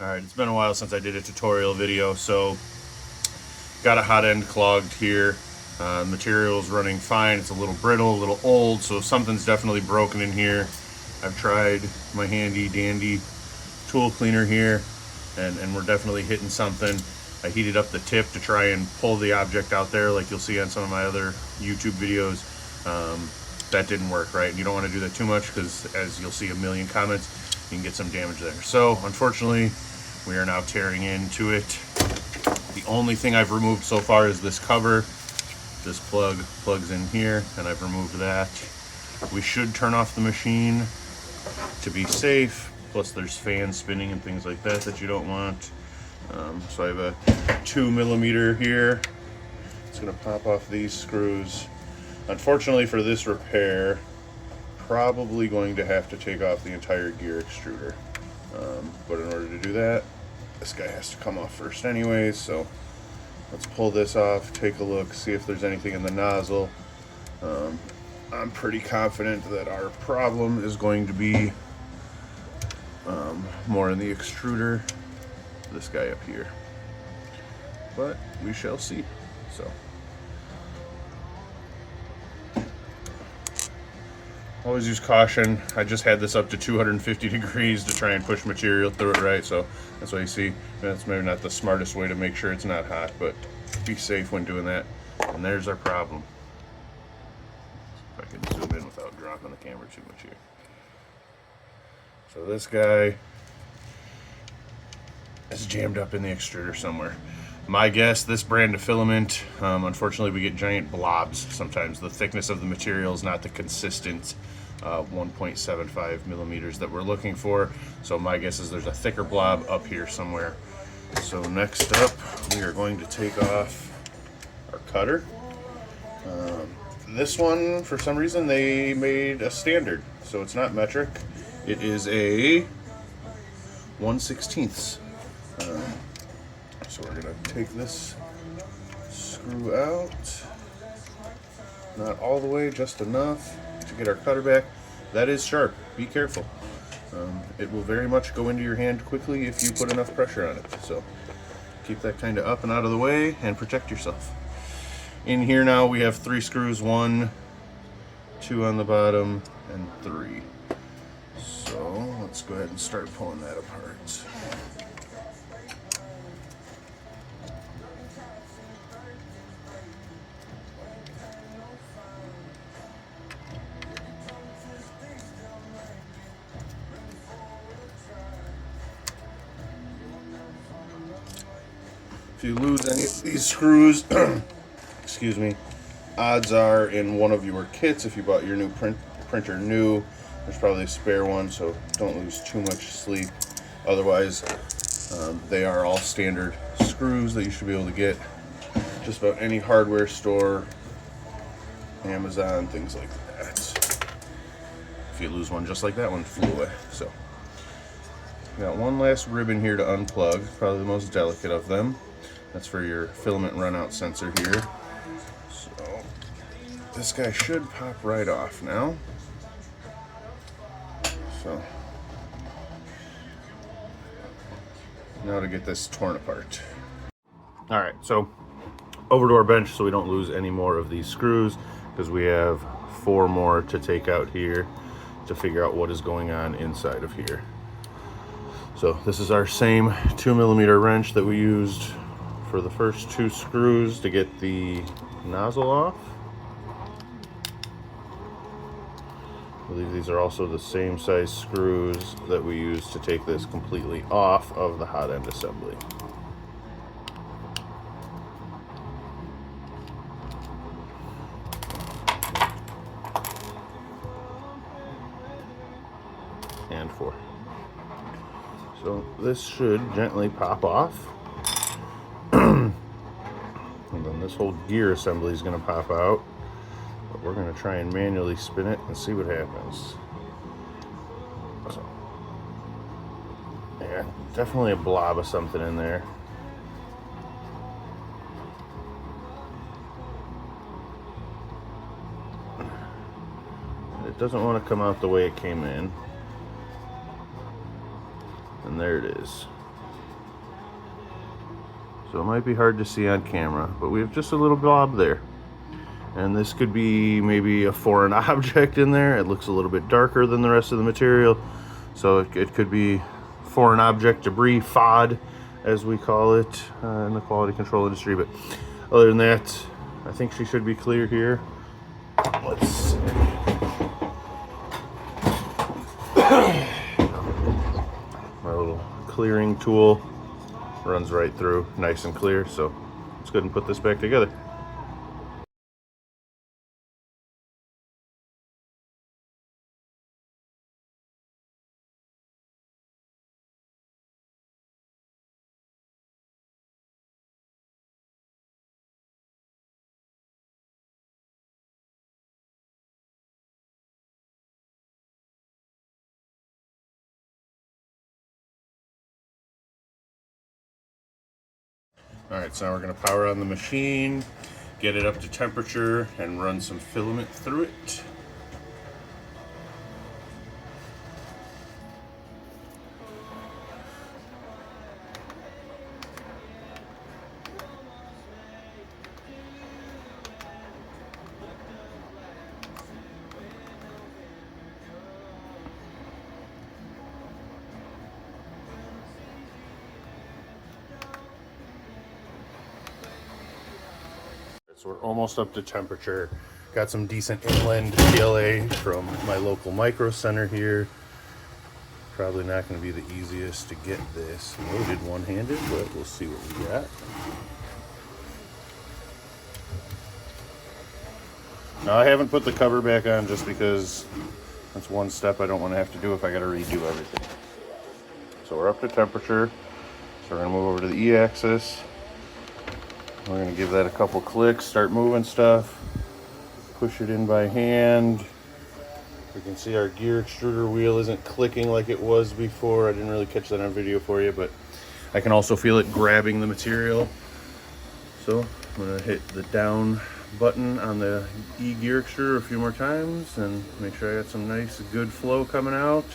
Alright, it's been a while since I did a tutorial video, so got a hot end clogged here. Material's running fine. It's a little brittle, a little old, so something's definitely broken in here. I've tried my handy dandy tool cleaner here, and we're definitely hitting something. I heated up the tip to try and pull the object out there like you'll see on some of my other YouTube videos. That didn't work, right? And you don't want to do that too much because, as you'll see a million comments, you can get some damage there. So unfortunately, we are now tearing into it. The only thing I've removed so far is this cover. This plug plugs in here, and I've removed that. We should turn off the machine to be safe. Plus there's fans spinning and things like that that you don't want. So I have a 2mm here. It's gonna pop off these screws. Unfortunately for this repair, probably going to have to take off the entire gear extruder. But in order to do that, this guy has to come off first anyways, so let's pull this off, take a look, see if there's anything in the nozzle. I'm pretty confident that our problem is going to be more in the extruder, this guy up here. But we shall see. So always use caution. I just had this up to 250 degrees to try and push material through it, right? So that's why you see that's maybe not the smartest way to make sure it's not hot, but be safe when doing that. And there's our problem. If I can zoom in without dropping the camera too much here. So this guy is jammed up in the extruder somewhere. My guess, this brand of filament, unfortunately we get giant blobs sometimes. The thickness of the material is not the consistent 1.75 millimeters that we're looking for. So my guess is there's a thicker blob up here somewhere. So next up, we are going to take off our cutter. This one, for some reason, they made a standard. So it's not metric. It is a 1/16. So we're gonna take this screw out. Not all the way, just enough to get our cutter back. That is sharp, be careful. It will very much go into your hand quickly if you put enough pressure on it. So keep that kind of up and out of the way and protect yourself. In here now we have 3 screws, 1, 2 on the bottom, and 3. So let's go ahead and start pulling that apart. If you lose any of these screws, excuse me, odds are in one of your kits, if you bought your new printer new, there's probably a spare one, so don't lose too much sleep. Otherwise, they are all standard screws that you should be able to get just about any hardware store, Amazon, things like that. If you lose one just like that one, flew away. So, got one last ribbon here to unplug, probably the most delicate of them. That's for your filament runout sensor here. So this guy should pop right off now. So now to get this torn apart. All right, so over to our bench so we don't lose any more of these screws, because we have 4 more to take out here to figure out what is going on inside of here. So this is our same 2mm wrench that we used for the first 2 screws to get the nozzle off. I believe these are also the same size screws that we used to take this completely off of the hot end assembly. And 4. So this should gently pop off. And then this whole gear assembly is going to pop out. But we're going to try and manually spin it and see what happens. So, yeah, definitely a blob of something in there. It doesn't want to come out the way it came in. And there it is. So it might be hard to see on camera, but we have just a little blob there. And this could be maybe a foreign object in there. It looks a little bit darker than the rest of the material. So it could be foreign object debris, FOD, as we call it in the quality control industry. But other than that, I think she should be clear here. Let's see. My little clearing tool runs right through, nice and clear. So let's go ahead and put this back together. All right, so now we're going to power on the machine, get it up to temperature, and run some filament through it. So we're almost up to temperature. Got some decent inland PLA from my local micro center here. Probably not going to be the easiest to get this loaded one-handed, but we'll see what we got. Now I haven't put the cover back on just because that's one step I don't want to have to do if I got to redo everything. So we're up to temperature. So we're going to move over to the E-axis. We're going to give that a couple clicks, start moving stuff, push it in by hand. You can see our gear extruder wheel isn't clicking like it was before. I didn't really catch that on video for you, but I can also feel it grabbing the material. So I'm going to hit the down button on the E gear extruder a few more times and make sure I got some nice good flow coming out.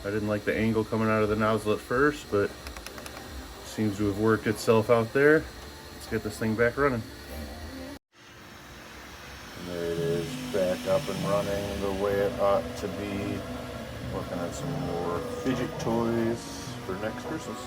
I didn't like the angle coming out of the nozzle at first, but it seems to have worked itself out there. Get this thing back running. And there it is, back up and running the way it ought to be. Working on some more fidget toys for next Christmas.